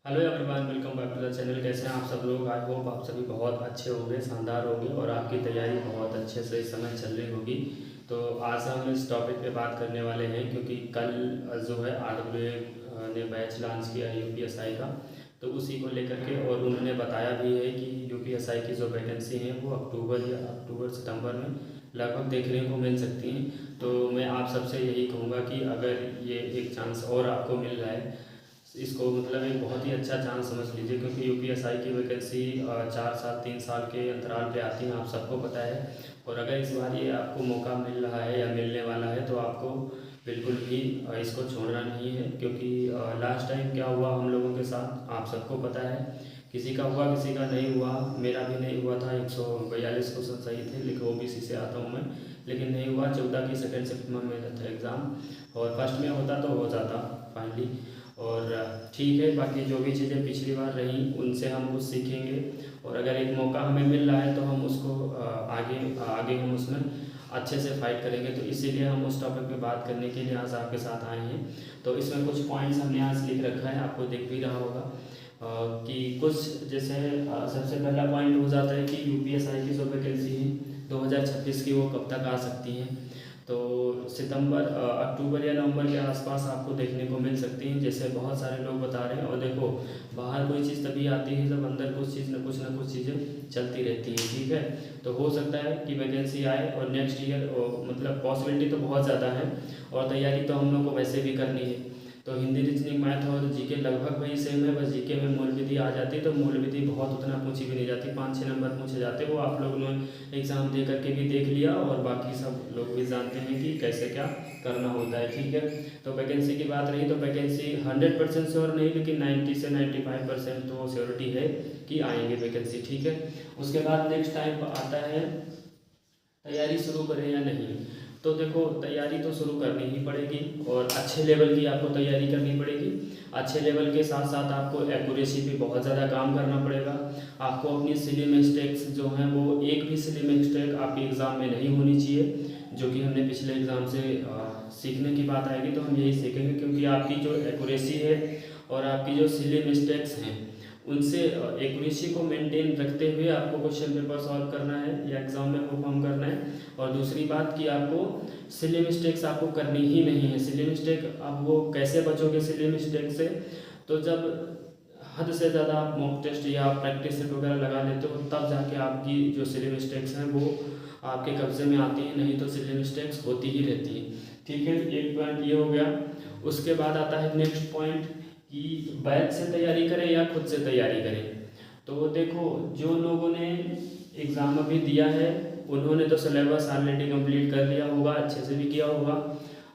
Hello everyone, welcome back to the channel. कैसे हैं आप सब लोग? आई होप आप सभी बहुत अच्छे होंगे, शानदार होंगे और आपकी तैयारी बहुत अच्छे से इस समय चल रही होगी। तो आज हम इस टॉपिक पे बात करने वाले हैं क्योंकि कल जो है RWA ने बैच लॉन्च किया है यूपीएसआई का। तो उसी को लेकर के और उन्होंने बताया भी है कि यूपीएसआई की जो वैकेंसी हैं वो अक्टूबर सितंबर में लगभग देखने को मिल सकती हैं। तो मैं आप सबसे यही कहूँगा कि अगर ये एक चांस और आपको मिल रहा है, इसको मतलब एक बहुत ही अच्छा चांस समझ लीजिए क्योंकि यूपीएसआई की वैकेंसी 4 साल 3 साल के अंतराल पे आती हैं, आप सबको पता है। और अगर इस बार ये आपको मौका मिल रहा है या मिलने वाला है तो आपको बिल्कुल भी इसको छोड़ना नहीं है क्योंकि लास्ट टाइम क्या हुआ हम लोगों के साथ आप सबको पता है। किसी का हुआ किसी का नहीं हुआ, मेरा भी नहीं हुआ था। 142 क्वेश्चन सही थे, लेकिन ओबीसी से आता हूँ मैं, लेकिन नहीं हुआ। 14 की सेकेंड शिफ्ट में मेरा था एग्ज़ाम और फर्स्ट में होता तो हो जाता फाइनली। और ठीक है, बाकी जो भी चीज़ें पिछली बार रहीं उनसे हम कुछ सीखेंगे और अगर एक मौका हमें मिल रहा है तो हम उसको आगे आगे हम उसमें अच्छे से फाइट करेंगे। तो इसीलिए हम उस टॉपिक पे बात करने के लिए आज आपके साथ आए हैं। तो इसमें कुछ पॉइंट्स हमने आज लिख रखा है, आपको दिख भी रहा होगा कि कुछ जैसे सबसे पहला पॉइंट हो जाता है कि यूपीएसआई की जो वैकेंसी है 2026 की वो कब तक आ सकती हैं। तो अक्टूबर या नवंबर के आसपास आपको देखने को मिल सकती हैं, जैसे बहुत सारे लोग बता रहे हैं। और देखो, बाहर कोई चीज़ तभी आती है जब अंदर कुछ चीज़ न कुछ चीज़ें चलती रहती हैं, ठीक है। तो हो सकता है कि वैकेंसी आए और नेक्स्ट ईयर, मतलब पॉसिबिलिटी तो बहुत ज़्यादा है और तैयारी तो हम लोग को वैसे भी करनी है। तो हिंदी, रीजनिंग, मैथ और जीके लगभग वही सेम है, बस जीके में मूल विधि आ जाती है। तो मूल विधि बहुत उतना पूछी भी नहीं जाती, 5-6 नंबर पूछे जाते, वो आप लोगों ने एग्ज़ाम दे करके भी देख लिया और बाकी सब लोग भी जानते हैं कि कैसे क्या करना होता है, ठीक है। तो वैकेंसी की बात रही तो वैकेंसी 100% श्योर नहीं, लेकिन 90 से 95% तो श्योरिटी है कि आएंगे वैकेंसी, ठीक है। उसके बाद नेक्स्ट टाइम आता है तैयारी शुरू करें या नहीं। तो देखो, तैयारी तो शुरू करनी ही पड़ेगी और अच्छे लेवल की आपको तैयारी करनी पड़ेगी। अच्छे लेवल के साथ साथ आपको एक्यूरेसी पे बहुत ज़्यादा काम करना पड़ेगा। आपको अपनी सिली मिस्टेक्स जो हैं वो एक भी सिली मिस्टेक आपके एग्ज़ाम में नहीं होनी चाहिए, जो कि हमने पिछले एग्ज़ाम से सीखने की बात आएगी तो हम यही सीखेंगे क्योंकि आपकी जो एक्यूरेसी है और आपकी जो सिली मिस्टेक्स हैं उनसे एक्यूरेसी को मेंटेन रखते हुए आपको क्वेश्चन पेपर सॉल्व करना है या एग्ज़ाम में परफॉर्म करना है। और दूसरी बात कि आपको सिली मिस्टेक्स आपको करनी ही नहीं है। सिली मिस्टेक अब वो कैसे बचोगे सिली मिस्टेक से? तो जब हद से ज़्यादा आप मॉक टेस्ट या प्रैक्टिस सेट वगैरह लगा लेते हो तब जाके आपकी जो सिली मिस्टेक्स हैं वो आपके कब्जे में आती हैं, नहीं तो सिली मिस्टेक्स होती ही रहती हैं, ठीक है। एक पॉइंट ये हो गया। उसके बाद आता है नेक्स्ट पॉइंट कि बैच से तैयारी करें या खुद से तैयारी करें। तो देखो, जो लोगों ने एग्ज़ाम अभी दिया है उन्होंने तो सिलेबस ऑलरेडी कंप्लीट कर लिया होगा, अच्छे से भी किया होगा।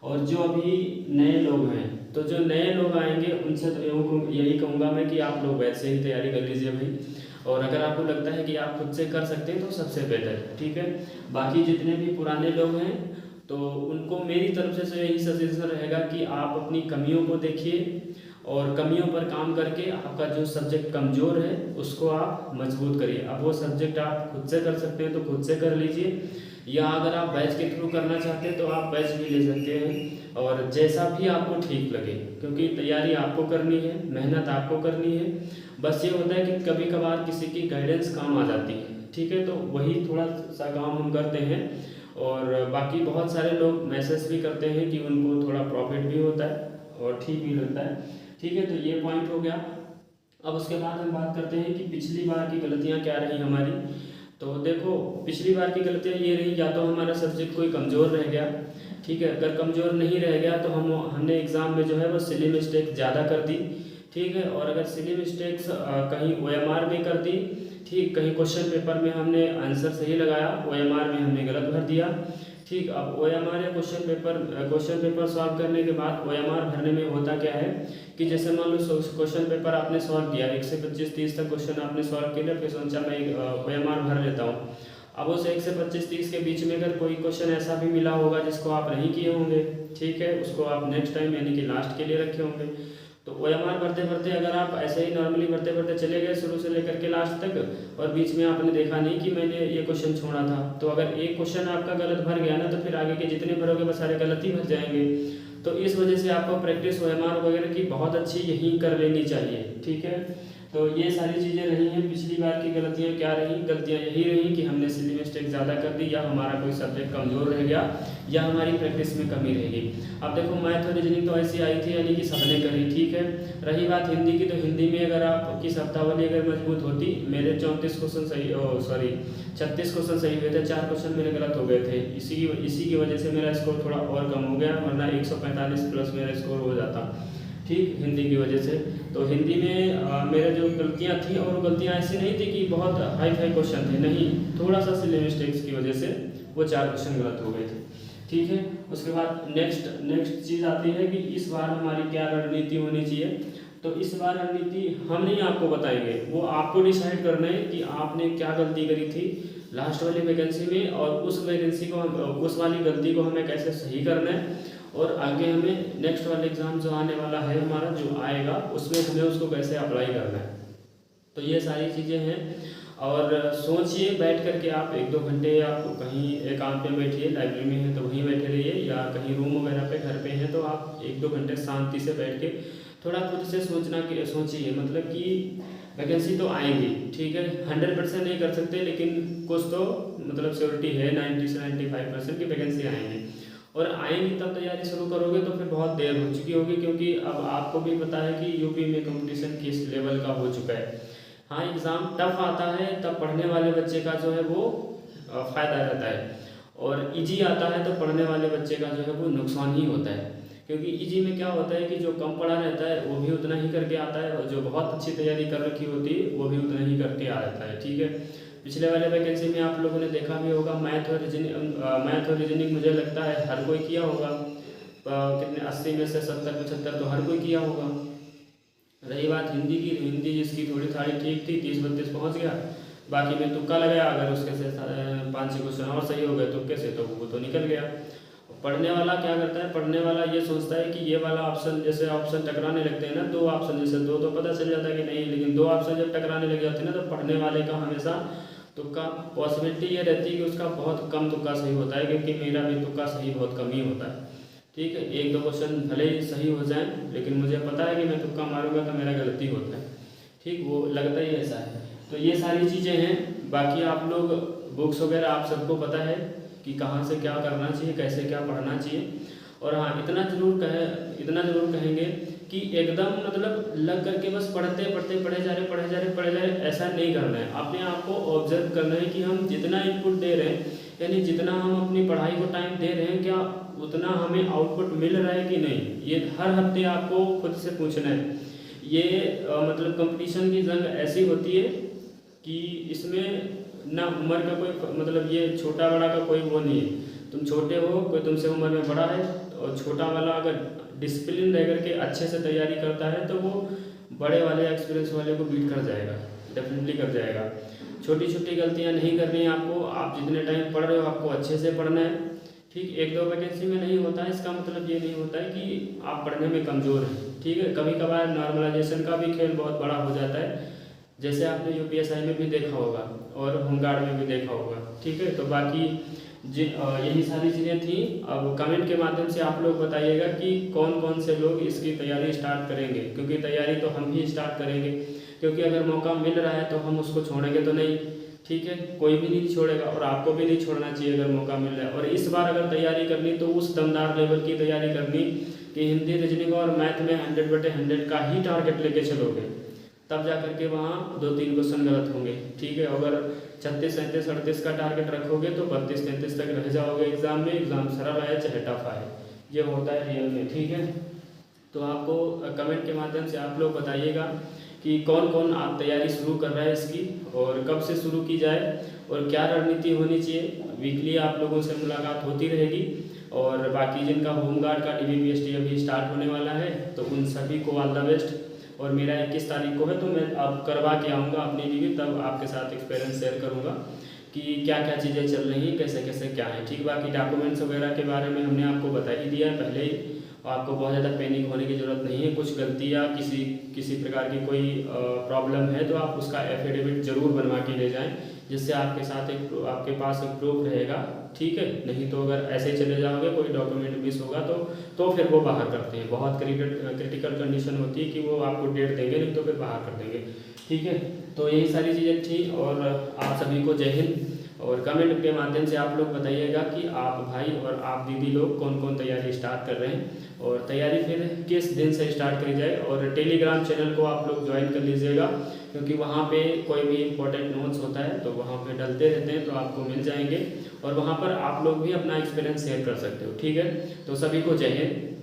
और जो अभी नए लोग हैं, तो जो नए लोग आएंगे उनसे तो यही कहूँगा मैं कि आप लोग वैसे ही तैयारी कर लीजिए भाई। और अगर आपको लगता है कि आप खुद से कर सकते हैं तो सबसे बेटर है, ठीक है। बाकी जितने भी पुराने लोग हैं तो उनको मेरी तरफ से यही सजेशन रहेगा कि आप अपनी कमियों को देखिए और कमियों पर काम करके आपका जो सब्जेक्ट कमज़ोर है उसको आप मजबूत करिए। अब वो सब्जेक्ट आप खुद से कर सकते हैं तो खुद से कर लीजिए, या अगर आप बैच के थ्रू करना चाहते हैं तो आप बैच भी ले सकते हैं, और जैसा भी आपको ठीक लगे, क्योंकि तैयारी आपको करनी है, मेहनत आपको करनी है। बस ये होता है कि कभी कभार किसी की गाइडेंस काम आ जाती है, ठीक है। तो वही थोड़ा सा काम हम करते हैं। और बाकी बहुत सारे लोग मैसेज भी करते हैं कि उनको थोड़ा प्रॉफिट भी होता है और ठीक भी लगता है, ठीक है। तो ये पॉइंट हो गया। अब उसके बाद हम बात करते हैं कि पिछली बार की गलतियाँ क्या रही हमारी। तो देखो, पिछली बार की गलतियाँ ये रही, या तो हमारा सब्जेक्ट कोई कमज़ोर रह गया, ठीक है। अगर कमज़ोर नहीं रह गया तो हमने एग्ज़ाम में जो है वो सिली मिस्टेक ज़्यादा कर दी, ठीक है। और अगर सिली मिस्टेक्स कहीं OMR में कर दी, ठीक, कहीं क्वेश्चन पेपर में हमने आंसर सही लगाया, OMR में हमने गलत भर दिया, ठीक। अब OMR या क्वेश्चन पेपर सॉल्व करने के बाद OMR भरने में होता क्या है कि जैसे मान लो क्वेश्चन पेपर आपने सॉल्व किया, 1 से 25-30 तक क्वेश्चन आपने सॉल्व किया, फिर सोचा मैं OMR भर लेता हूँ। अब उस 1 से 25-30 के बीच में अगर कोई क्वेश्चन ऐसा भी मिला होगा जिसको आप नहीं किए होंगे, ठीक है, उसको आप नेक्स्ट टाइम यानी कि लास्ट के लिए रखे होंगे। तो OMR भरते भरते अगर आप ऐसे ही नॉर्मली भरते भरते चले गए शुरू से लेकर के लास्ट तक और बीच में आपने देखा नहीं कि मैंने ये क्वेश्चन छोड़ा था, तो अगर एक क्वेश्चन आपका गलत भर गया ना तो फिर आगे के जितने भरोगे वो सारे गलत ही भर जाएंगे। तो इस वजह से आपको प्रैक्टिस OMR वगैरह की बहुत अच्छी यहीं कर लेनी चाहिए, ठीक है। तो ये सारी चीज़ें रही हैं। पिछली बार की गलतियाँ क्या रही? गलतियाँ यही रही कि हमने सिली मिस्टेक ज़्यादा कर दी, या हमारा कोई सब्जेक्ट कमज़ोर रह गया, या हमारी प्रैक्टिस में कमी रहेगी। अब देखो मैथ और रीजनिंग तो ऐसी आई थी, यानी कि सबने करी, ठीक है। रही बात हिंदी की, तो हिंदी में अगर आपकी शब्दावली अगर मजबूत होती, मेरे 34 क्वेश्चन सही, 36 क्वेश्चन सही हुए थे, 4 क्वेश्चन मेरे गलत हो गए थे। इसी की वजह से मेरा स्कोर थोड़ा और कम हो गया, वरना 145 प्लस मेरा स्कोर हो जाता, ठीक, हिंदी की वजह से। तो हिंदी में मेरे जो गलतियां थी, और गलतियां ऐसी नहीं थी कि बहुत हाई फाई क्वेश्चन थे, नहीं, थोड़ा सा सिली मिस्टेक्स की वजह से वो 4 क्वेश्चन गलत हो गए थे, ठीक है। उसके बाद नेक्स्ट चीज़ आती है कि इस बार हमारी क्या रणनीति होनी चाहिए। तो इस बार रणनीति हम नहीं आपको बताएंगे, वो आपको डिसाइड करना है कि आपने क्या गलती करी थी लास्ट वाली वैकेंसी में, और उस वाली गलती को हमें कैसे सही करना है, और आगे हमें नेक्स्ट वाले एग्ज़ाम जो आने वाला है हमारा, जो आएगा, उसमें हमें उसको कैसे अप्लाई करना है। तो ये सारी चीज़ें हैं। और सोचिए बैठ करके आप 1-2 घंटे, आप कहीं एकांत में बैठिए, लाइब्रेरी में है तो वहीं बैठे रहिए, या कहीं रूम वगैरह पे घर पे हैं तो आप 1-2 घंटे शांति से बैठ के थोड़ा खुद से सोचिए, मतलब कि वैकेंसी तो आएंगी, ठीक है, 100% नहीं कर सकते, लेकिन कुछ तो मतलब श्योरिटी है 90 से 95% की वैकेंसी आएंगी। और आएंगी तब तैयारी शुरू करोगे तो फिर बहुत देर हो चुकी होगी, क्योंकि अब आपको भी पता है कि यूपी में कंपटीशन किस लेवल का हो चुका है। हाँ, एग्ज़ाम टफ आता है तब पढ़ने वाले बच्चे का जो है वो फ़ायदा रहता है, और इजी आता है तो पढ़ने वाले बच्चे का जो है वो नुकसान ही होता है। क्योंकि इजी में क्या होता है कि जो कम पढ़ा रहता है वो भी उतना ही करके आता है, और जो बहुत अच्छी तैयारी कर रखी होती है वो भी उतना ही करके आ जाता है, ठीक है। पिछले वाले वैकेंसी में आप लोगों ने देखा भी होगा, मैथ और रीजनिंग मुझे लगता है हर कोई किया होगा, कितने 80 में से 70-75 तो हर कोई किया होगा। रही बात हिंदी की, हिंदी जिसकी थोड़ी थाड़ी ठीक थी, 30-32 पहुँच गया, बाकी में तुक्का लगाया, अगर उसके से 5-6 क्वेश्चन और सही हो गए तुक्के से, तो वो तो निकल गया। पढ़ने वाला क्या करता है, पढ़ने वाला ये सोचता है कि ये वाला ऑप्शन, जैसे ऑप्शन टकराने लगते हैं ना, 2 ऑप्शन, जैसे 2 तो पता चल जाता है कि नहीं, लेकिन 2 ऑप्शन जब टकराने लग जाते हैं ना, तो पढ़ने वाले का हमेशा तुक्का, पॉसिबिलिटी ये रहती है कि उसका बहुत कम तुक्का सही होता है, क्योंकि मेरा भी तुक्का सही बहुत कम ही होता है, ठीक है। 1-2 क्वेश्चन भले ही सही हो जाए, लेकिन मुझे पता है कि मैं तुक्का मारूंगा तो मेरा गलती होता है, ठीक, वो लगता ही ऐसा है। तो ये सारी चीज़ें हैं। बाकी आप लोग बुक्स वगैरह आप सबको पता है कि कहाँ से क्या करना चाहिए, कैसे क्या पढ़ना चाहिए। और हाँ, इतना ज़रूर कहेंगे कि एकदम मतलब लग करके बस पढ़े जा रहे, ऐसा नहीं करना है। अपने आप को ऑब्जर्व करना है कि हम जितना इनपुट दे रहे हैं, यानी जितना हम अपनी पढ़ाई को टाइम दे रहे हैं, क्या उतना हमें आउटपुट मिल रहा है कि नहीं, ये हर हफ्ते आपको खुद से पूछना है। ये मतलब कंपटीशन की जंग ऐसी होती है कि इसमें ना उम्र का कोई मतलब, ये छोटा बड़ा का कोई वो नहीं है। तुम छोटे हो, कोई तुमसे उम्र में बड़ा है, और छोटा वाला अगर डिसिप्लिन रह करके अच्छे से तैयारी करता है तो वो बड़े वाले एक्सपीरियंस वाले को बीट कर जाएगा, डेफिनेटली कर जाएगा। छोटी छोटी गलतियां नहीं करनी है आपको। आप जितने टाइम पढ़ रहे हो आपको अच्छे से पढ़ना है, ठीक। 1-2 वैकेंसी में नहीं होता है, इसका मतलब ये नहीं होता है कि आप पढ़ने में कमज़ोर हैं, ठीक है। कभी कभार नॉर्मलाइजेशन का भी खेल बहुत बड़ा हो जाता है, जैसे आपने UPSI में भी देखा होगा और होमगार्ड में भी देखा होगा, ठीक है। तो बाकी यही सारी चीज़ें थी। अब कमेंट के माध्यम से आप लोग बताइएगा कि कौन कौन से लोग इसकी तैयारी स्टार्ट करेंगे, क्योंकि तैयारी तो हम ही स्टार्ट करेंगे, क्योंकि अगर मौका मिल रहा है तो हम उसको छोड़ेंगे तो नहीं, ठीक है। कोई भी नहीं छोड़ेगा, और आपको भी नहीं छोड़ना चाहिए अगर मौका मिल रहा है। और इस बार अगर तैयारी करनी तो उस दमदार लेवल की तैयारी करनी कि हिंदी, रीजनिंग और मैथ में 100/100 का ही टारगेट लेके चलोगे, तब जा करके वहाँ 2-3 क्वेश्चन गलत होंगे, ठीक है। अगर 36, 37, 38 का टारगेट रखोगे तो 32-33 तक रह जाओगे एग्ज़ाम में, एग्ज़ाम सरल आए चाहे टफ आए, ये होता है रियल में, ठीक है। तो आपको कमेंट के माध्यम से आप लोग बताइएगा कि कौन कौन आप तैयारी शुरू कर रहा है इसकी, और कब से शुरू की जाए, और क्या रणनीति होनी चाहिए। वीकली आप लोगों से मुलाकात होती रहेगी। और बाकी जिनका होमगार्ड का DBPST अभी स्टार्ट होने वाला है तो उन सभी को ऑल द बेस्ट। और मेरा 21 तारीख को है, तो मैं अब करवा के आऊँगा अपनी डिग्री, तब आपके साथ एक्सपीरियंस शेयर करूँगा कि क्या क्या चीज़ें चल रही हैं, कैसे कैसे क्या है, ठीक। बाकी डॉक्यूमेंट्स वगैरह के बारे में हमने आपको बता ही दिया है पहले ही, आपको बहुत ज़्यादा पैनिक होने की ज़रूरत नहीं है। कुछ गलती या किसी किसी प्रकार की कोई प्रॉब्लम है तो आप उसका एफिडेविट ज़रूर बनवा के ले जाएं, जिससे आपके पास एक प्रूफ रहेगा, ठीक है। नहीं तो अगर ऐसे ही चले जाओगे, कोई डॉक्यूमेंट मिस होगा तो फिर वो बाहर करते हैं। बहुत क्रिटिकल कंडीशन होती है कि वो आपको डेट देंगे, नहीं तो फिर बाहर कर देंगे, ठीक है। तो यही सारी चीज़ें थी और आप सभी को जय हिंद। और कमेंट के माध्यम से आप लोग बताइएगा कि आप भाई और आप दीदी लोग कौन कौन तैयारी स्टार्ट कर रहे हैं और तैयारी फिर किस दिन से स्टार्ट करी जाए। और टेलीग्राम चैनल को आप लोग ज्वाइन कर लीजिएगा, क्योंकि वहाँ पे कोई भी इंपॉर्टेंट नोट्स होता है तो वहाँ पे डलते रहते हैं, तो आपको मिल जाएंगे और वहाँ पर आप लोग भी अपना एक्सपीरियंस शेयर कर सकते हो, ठीक है। तो सभी को जय हिंद।